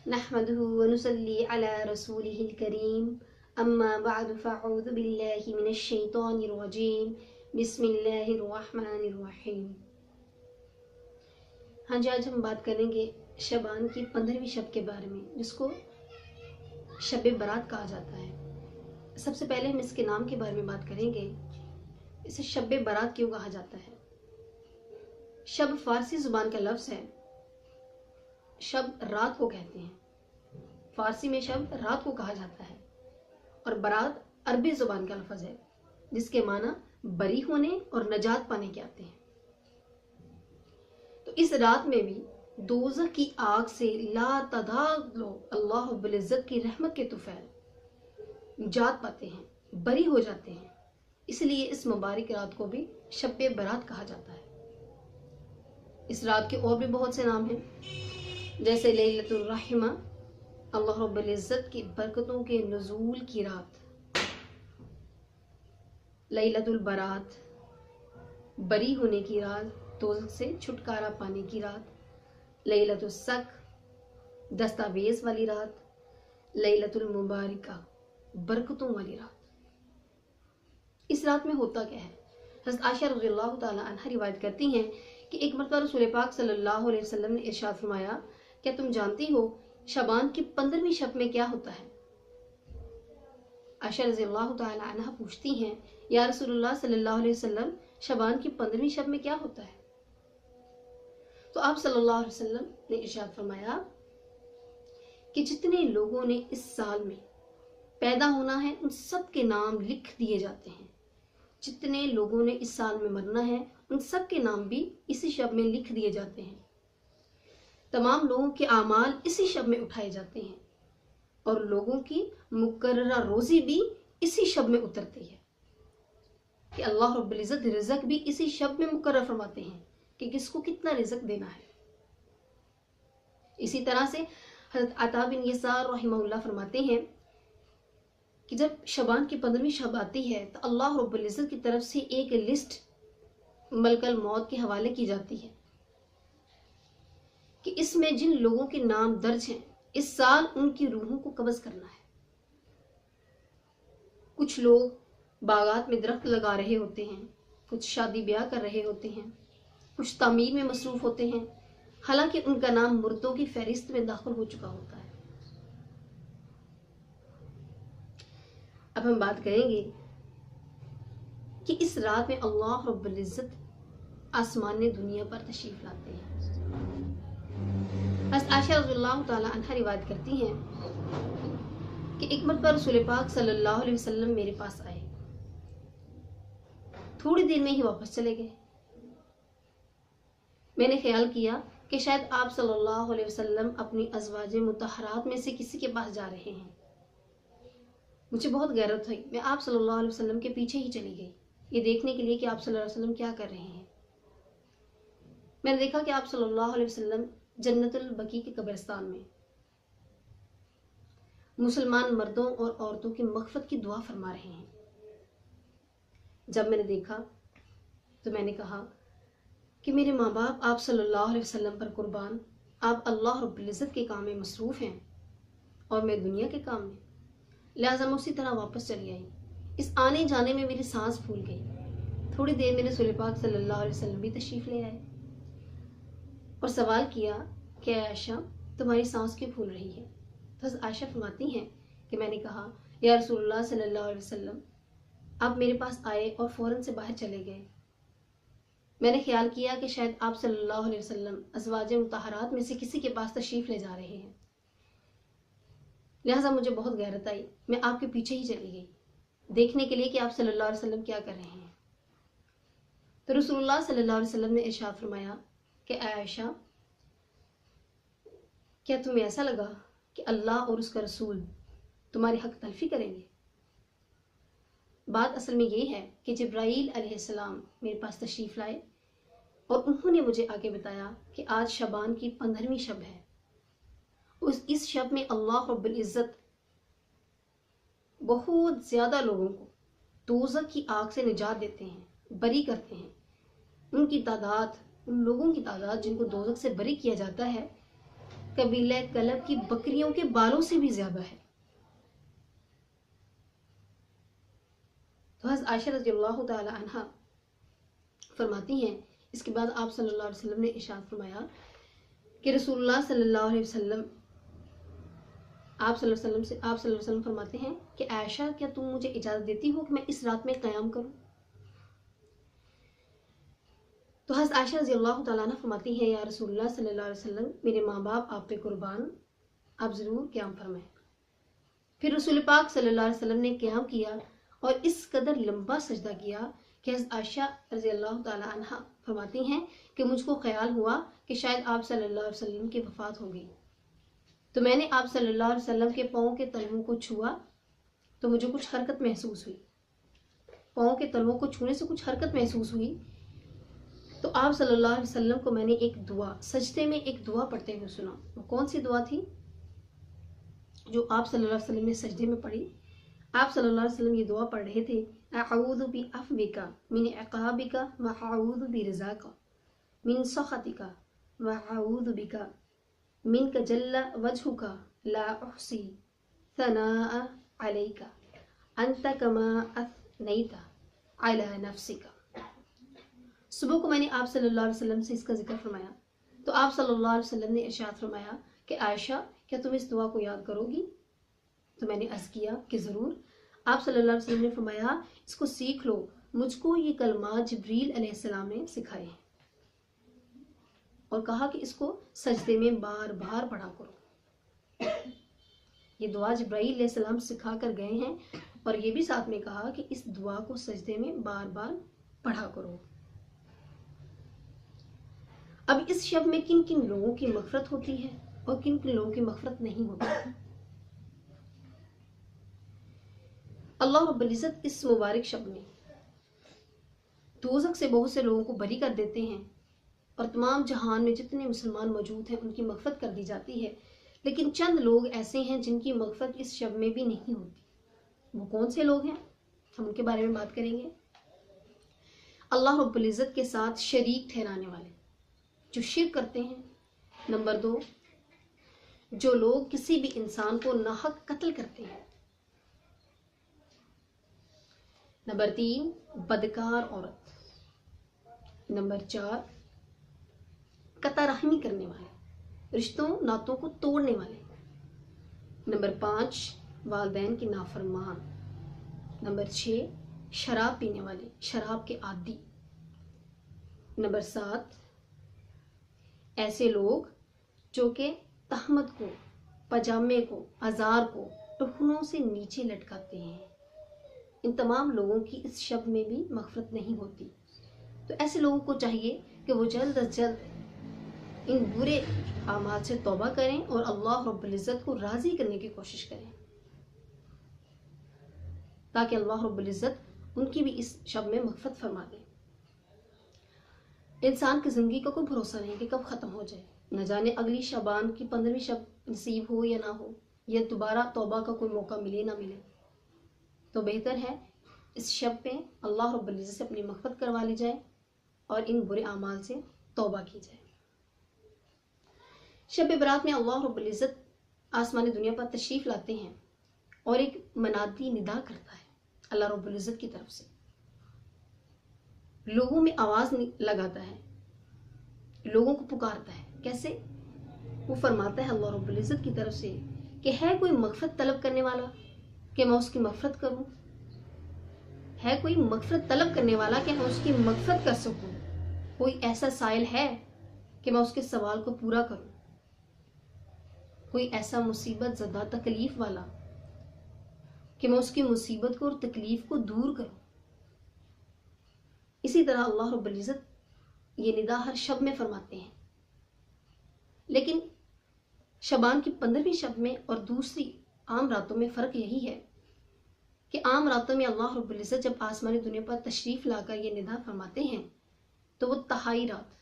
نحمده ونصلي على رسوله الكريم اما بعد فاعوذ بالله من الشیطان الرجیم بسم اللہ الرحمن الرحیم۔ ہاں جی، آج ہم بات کریں گے شعبان کی 15ویں شب کے بارے میں، جس کو شب برات کہا جاتا ہے۔ سب سے پہلے ہم اس کے نام کے بارے میں بات کریں گے، اسے شب برات کیوں کہا جاتا ہے۔ شب فارسی زبان کا لفظ ہے، شب رات کو کہتے ہیں، فارسی میں شب رات کو کہا جاتا ہے، اور برات عربی زبان کا لفظ ہے جس کے معنی بری ہونے اور نجات پانے کے آتے ہیں۔ تو اس رات میں بھی دوزخ کی آگ سے لا تعداد لوگ اللہ رب العزت کی رحمت کے طفیل نجات پاتے ہیں، بری ہو جاتے ہیں، اس لیے اس مبارک رات کو بھی شب برات کہا جاتا ہے۔ اس رات کے اور بھی بہت سے نام ہیں، جیسے لیلۃ الرحمہ، اللہ رب العزت کی برکتوں کے نزول کی رات، لیلۃ البرات، بری ہونے کی رات، دوزخ سے چھٹکارا پانے کی رات، لیلۃ السق، دستاویز والی رات، لیلۃ المبارکہ، برکتوں والی رات۔ اس رات میں ہوتا کیا ہے؟ حضرت عائشہ رضی اللہ تعالی عنہ روایت کرتی ہیں کہ ایک مرتبہ رسول پاک صلی اللہ علیہ وسلم نے ارشاد فرمایا، کیا تم جانتی ہو شعبان کی 15ویں شب میں کیا ہوتا ہے؟ عائشہ رضی اللہ تعالی عنہ پوچھتی ہیں، یا رسول اللہ صلی اللہ علیہ وسلم، شعبان کی 15ویں شب میں کیا ہوتا ہے؟ تو آپ صلی اللہ علیہ وسلم نے ارشاد فرمایا کہ جتنے لوگوں نے اس سال میں پیدا ہونا ہے ان سب کے نام لکھ دیے جاتے ہیں، جتنے لوگوں نے اس سال میں مرنا ہے ان سب کے نام بھی اسی شب میں لکھ دیے جاتے ہیں، تمام لوگوں کے اعمال اسی شب میں اٹھائے جاتے ہیں، اور لوگوں کی مقررہ روزی بھی اسی شب میں اترتی ہے، کہ اللہ رب العزت رزق بھی اسی شب میں مقرر فرماتے ہیں کہ کس کو کتنا رزق دینا ہے۔ اسی طرح سے حضرت عطا بن یسار رحمہ اللہ فرماتے ہیں کہ جب شعبان کی 15ویں شب آتی ہے تو اللہ رب العزت کی طرف سے ایک لسٹ ملک الموت کے حوالے کی جاتی ہے کہ اس میں جن لوگوں کے نام درج ہیں اس سال ان کی روحوں کو قبض کرنا ہے۔ کچھ لوگ باغات میں درخت لگا رہے ہوتے ہیں، کچھ شادی بیاہ کر رہے ہوتے ہیں، کچھ تعمیر میں مصروف ہوتے ہیں، حالانکہ ان کا نام مردوں کی فہرست میں داخل ہو چکا ہوتا ہے۔ اب ہم بات کریں گے کہ اس رات میں اللہ رب العزت آسمان دنیا پر تشریف لاتے ہیں۔ حضرت عائشہ رضی اللہ تعالی عنہ روایت کرتی ہیں کہ ایک مرتبہ رسول پاک صلی اللہ علیہ وسلم میرے پاس آئے، تھوڑی دیر میں ہی واپس چلے گئے۔ میں نے خیال کیا کہ شاید آپ صلی اللہ علیہ وسلم اپنی ازواج مطہرات میں سے کسی کے پاس جا رہے ہیں۔ مجھے بہت غیرت ہوئی، میں آپ صلی اللہ علیہ وسلم کے پیچھے ہی چلی گئی، یہ دیکھنے کے لیے کہ آپ صلی اللہ علیہ وسلم کیا کر رہے ہیں۔ میں نے دیکھا کہ آپ صلی اللہ علیہ وسلم جنت البقیع کے قبرستان میں مسلمان مردوں اور عورتوں کی مغفرت کی دعا فرما رہے ہیں۔ جب میں نے دیکھا تو میں نے کہا کہ میرے ماں باپ آپ صلی اللہ علیہ وسلم پر قربان، آپ اللہ رب العزت کے کام میں مصروف ہیں اور میں دنیا کے کام میں، لہٰذا میں اسی طرح واپس چلی آئی۔ اس آنے جانے میں میری سانس پھول گئی۔ تھوڑی دیر میں رسول پاک صلی اللہ علیہ وسلم بھی تشریف لے آئے اور سوال کیا کہ عائشہ تمہاری سانس کیوں پھول رہی ہے؟ تو عائشہ فرماتی ہیں کہ میں نے کہا، یا رسول اللہ صلی اللہ علیہ وسلم، آپ میرے پاس آئے اور فوراً سے باہر چلے گئے۔ میں نے خیال کیا کہ شاید آپ صلی اللہ علیہ وسلم ازواج مطہرات میں سے کسی کے پاس تشریف لے جا رہے ہیں، لہٰذا مجھے بہت غیرت آئی، میں آپ کے پیچھے ہی چلی گئی دیکھنے کے لیے کہ آپ صلی اللہ علیہ وسلم کیا کر رہے ہیں۔ تو رسول اللہ صلی اللہ علیہ وسلم نے ارشاد فرمایا کہ اے عائشہ، کیا تمہیں ایسا لگا کہ اللہ اور اس کا رسول تمہاری حق تلفی کریں گے؟ بات اصل میں یہ ہے کہ جبرائیل علیہ السلام میرے پاس تشریف لائے اور انہوں نے مجھے آگے بتایا کہ آج شعبان کی 15ویں شب ہے، اس شب میں اللہ رب العزت بہت زیادہ لوگوں کو دوزخ کی آگ سے نجات دیتے ہیں، بری کرتے ہیں۔ ان لوگوں کی تعداد جن کو دوزخ سے بری کیا جاتا ہے قبیلہ کلب کی بکریوں کے بالوں سے بھی زیادہ ہے۔ تو حضرت عائشہ رضی اللہ تعالی عنہا فرماتی ہیں، اس کے بعد آپ صلی اللہ علیہ وسلم نے ارشاد فرمایا کہ رسول اللہ صلی اللہ علیہ وسلم آپ صلی اللہ علیہ وسلم فرماتے ہیں کہ عائشہ کیا تم مجھے اجازت دیتی ہو کہ میں اس رات میں قیام کروں؟ تو حضرت عائشہ رضی اللہ تعالیٰ عنہ فرماتی ہیں، یا رسول اللہ صلی اللہ علیہ وسلم، میرے ماں باپ آپ پہ قربان، آپ ضرور قیام فرمائیں۔ پھر رسول پاک صلی اللہ علیہ وسلم نے قیام کیا اور اس قدر لمبا سجدہ کیا کہ حضرت عائشہ رضی اللہ تعالیٰ عنہ فرماتی ہیں کہ مجھ کو خیال ہوا کہ شاید آپ صلی اللہ علیہ وسلم کی وفات ہو گئی، تو میں نے آپ صلی اللہ علیہ وسلم کے پاؤں کے تلووں کو چھوا تو مجھے کچھ حرکت محسوس ہوئی، پاؤں کے تلووں کو چھونے سے کچھ حرکت محسوس ہوئی، تو آپ صلی اللہ علیہ وسلم کو میں نے ایک دعا سجدے میں ایک دعا پڑھتے ہوئے سنا۔ وہ کون سی دعا تھی جو آپ صلی اللہ علیہ وسلم نے سجدے میں پڑھی؟ آپ صلی اللہ علیہ وسلم یہ دعا پڑھ رہے تھے، اعوذ بعفوک من عقابک واعوذ برضاک من سخطک واعوذ بک منک جل وجہک لا احصی ثناء علیک انت کما اثنیت علی نفسک۔ صبح کو میں نے آپ صلی اللہ علیہ وسلم سے اس کا ذکر فرمایا تو آپ صلی اللہ علیہ وسلم نے ارشاد فرمایا کہ عائشہ کیا تم اس دعا کو یاد کرو گی؟ تو میں نے عرض کیا کہ ضرور۔ آپ صلی اللہ علیہ وسلم نے فرمایا اس کو سیکھ لو، مجھ کو یہ کلمات جبریل علیہ السلام نے سکھائے ہیں، اور کہا کہ اس کو سجدے میں بار بار پڑھا کرو۔ یہ دعا جبرائیل علیہ السلام سکھا کر گئے ہیں، اور یہ بھی ساتھ میں کہا کہ اس دعا کو سجدے میں بار بار پڑھا کرو۔ اب اس شب میں کن کن لوگوں کی مغفرت ہوتی ہے اور کن کن لوگوں کی مغفرت نہیں ہوتی؟ اللہ رب العزت اس مبارک شب میں دوزخ سے بہت سے لوگوں کو بری کر دیتے ہیں، اور تمام جہان میں جتنے مسلمان موجود ہیں ان کی مغفرت کر دی جاتی ہے، لیکن چند لوگ ایسے ہیں جن کی مغفرت اس شب میں بھی نہیں ہوتی۔ وہ کون سے لوگ ہیں؟ ہم ان کے بارے میں بات کریں گے۔ اللہ رب العزت کے ساتھ شریک ٹھہرانے والے جو شرک کرتے ہیں۔ نمبر 2، جو لوگ کسی بھی انسان کو ناحق قتل کرتے ہیں۔ نمبر 3، بدکار عورت۔ نمبر 4، قطع رحمی کرنے والے، رشتوں ناتوں کو توڑنے والے۔ نمبر 5، والدین کے نافرمان۔ نمبر 6، شراب پینے والے، شراب کے عادی۔ نمبر 7، ایسے لوگ جو کہ تہمت کو، پجامے کو، ازار کو ٹخنوں سے نیچے لٹکاتے ہیں۔ ان تمام لوگوں کی اس شب میں بھی مغفرت نہیں ہوتی۔ تو ایسے لوگوں کو چاہیے کہ وہ جلد از جلد ان برے اعمال سے توبہ کریں اور اللہ رب العزت کو راضی کرنے کی کوشش کریں، تاکہ اللہ رب العزت ان کی بھی اس شب میں مغفرت فرما دے۔ انسان کی زندگی کا کوئی بھروسہ نہیں کہ کب ختم ہو جائے، نہ جانے اگلی شعبان کی 15ویں شب نصیب ہو یا نہ ہو، یا دوبارہ توبہ کا کوئی موقع ملے نہ ملے۔ تو بہتر ہے اس شب پہ اللہ رب العزت سے اپنی مغفرت کروا لی جائے اور ان برے اعمال سے توبہ کی جائے۔ شب برات میں اللہ رب العزت آسمانی دنیا پر تشریف لاتے ہیں اور ایک منادی ندا کرتا ہے اللہ رب العزت کی طرف سے، لوگوں میں آواز لگاتا ہے، لوگوں کو پکارتا ہے۔ کیسے؟ وہ فرماتا ہے اللہ رب العزت کی طرف سے کہ ہے کوئی مغفرت طلب کرنے والا کہ میں اس کی مغفرت کروں؟ ہے کوئی مغفرت طلب کرنے والا کہ میں اس کی مغفرت کر سکوں؟ کوئی ایسا سائل ہے کہ میں اس کے سوال کو پورا کروں؟ کوئی ایسا مصیبت زدہ تکلیف والا کہ میں اس کی مصیبت کو اور تکلیف کو دور کروں؟ اسی طرح اللہ رب العزت یہ ندا ہر شب میں فرماتے ہیں، لیکن شعبان کی 15ویں شب میں اور دوسری عام راتوں میں فرق یہی ہے کہ عام راتوں میں اللہ رب العزت جب آسمانی دنیا پر تشریف لا کر یہ ندا فرماتے ہیں تو وہ تہائی رات،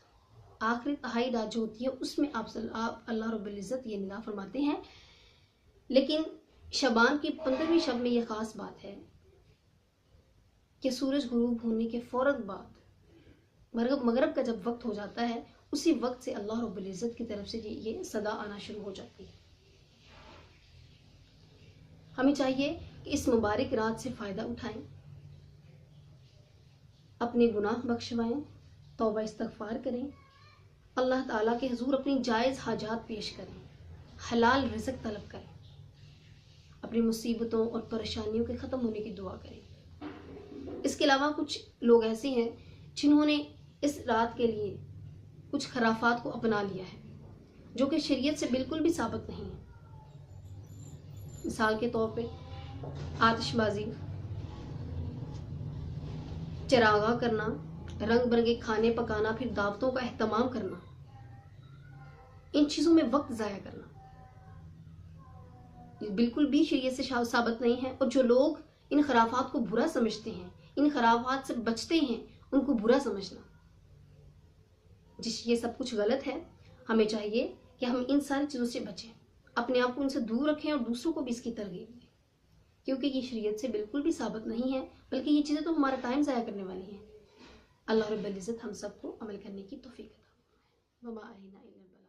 آخری تہائی رات جو ہوتی ہے اس میں آپ اللہ رب العزت یہ ندا فرماتے ہیں۔ لیکن شعبان کی 15ویں شب میں یہ خاص بات ہے کہ سورج غروب ہونے کے فوراً بعد مغرب کا جب وقت ہو جاتا ہے اسی وقت سے اللہ رب العزت کی طرف سے یہ صدا آنا شروع ہو جاتی ہے۔ ہمیں چاہیے کہ اس مبارک رات سے فائدہ اٹھائیں، اپنے گناہ بخشوائیں، توبہ استغفار کریں، اللہ تعالیٰ کے حضور اپنی جائز حاجات پیش کریں، حلال رزق طلب کریں، اپنی مصیبتوں اور پریشانیوں کے ختم ہونے کی دعا کریں۔ اس کے علاوہ کچھ لوگ ایسے ہیں جنہوں نے اس رات کے لیے کچھ خرافات کو اپنا لیا ہے جو کہ شریعت سے بالکل بھی ثابت نہیں ہے۔ مثال کے طور پہ آتش بازی، چراغاں کرنا، رنگ برنگے کھانے پکانا، پھر دعوتوں کا اہتمام کرنا، ان چیزوں میں وقت ضائع کرنا یہ بالکل بھی شریعت سے ثابت نہیں ہے۔ اور جو لوگ ان خرافات کو برا سمجھتے ہیں، ان خرافات سے بچتے ہیں، ان کو برا سمجھنا، یہ سب کچھ غلط ہے۔ ہمیں چاہیے کہ ہم ان ساری چیزوں سے بچیں، اپنے آپ کو ان سے دور رکھیں اور دوسروں کو بھی اس کی ترغیب دیں، کیونکہ یہ شریعت سے بالکل بھی ثابت نہیں ہے، بلکہ یہ چیزیں تو ہمارا ٹائم ضائع کرنے والی ہیں۔ اللہ رب العزت ہم سب کو عمل کرنے کی توفیق عطا فرمائے۔ وما علینا الا البلاغ۔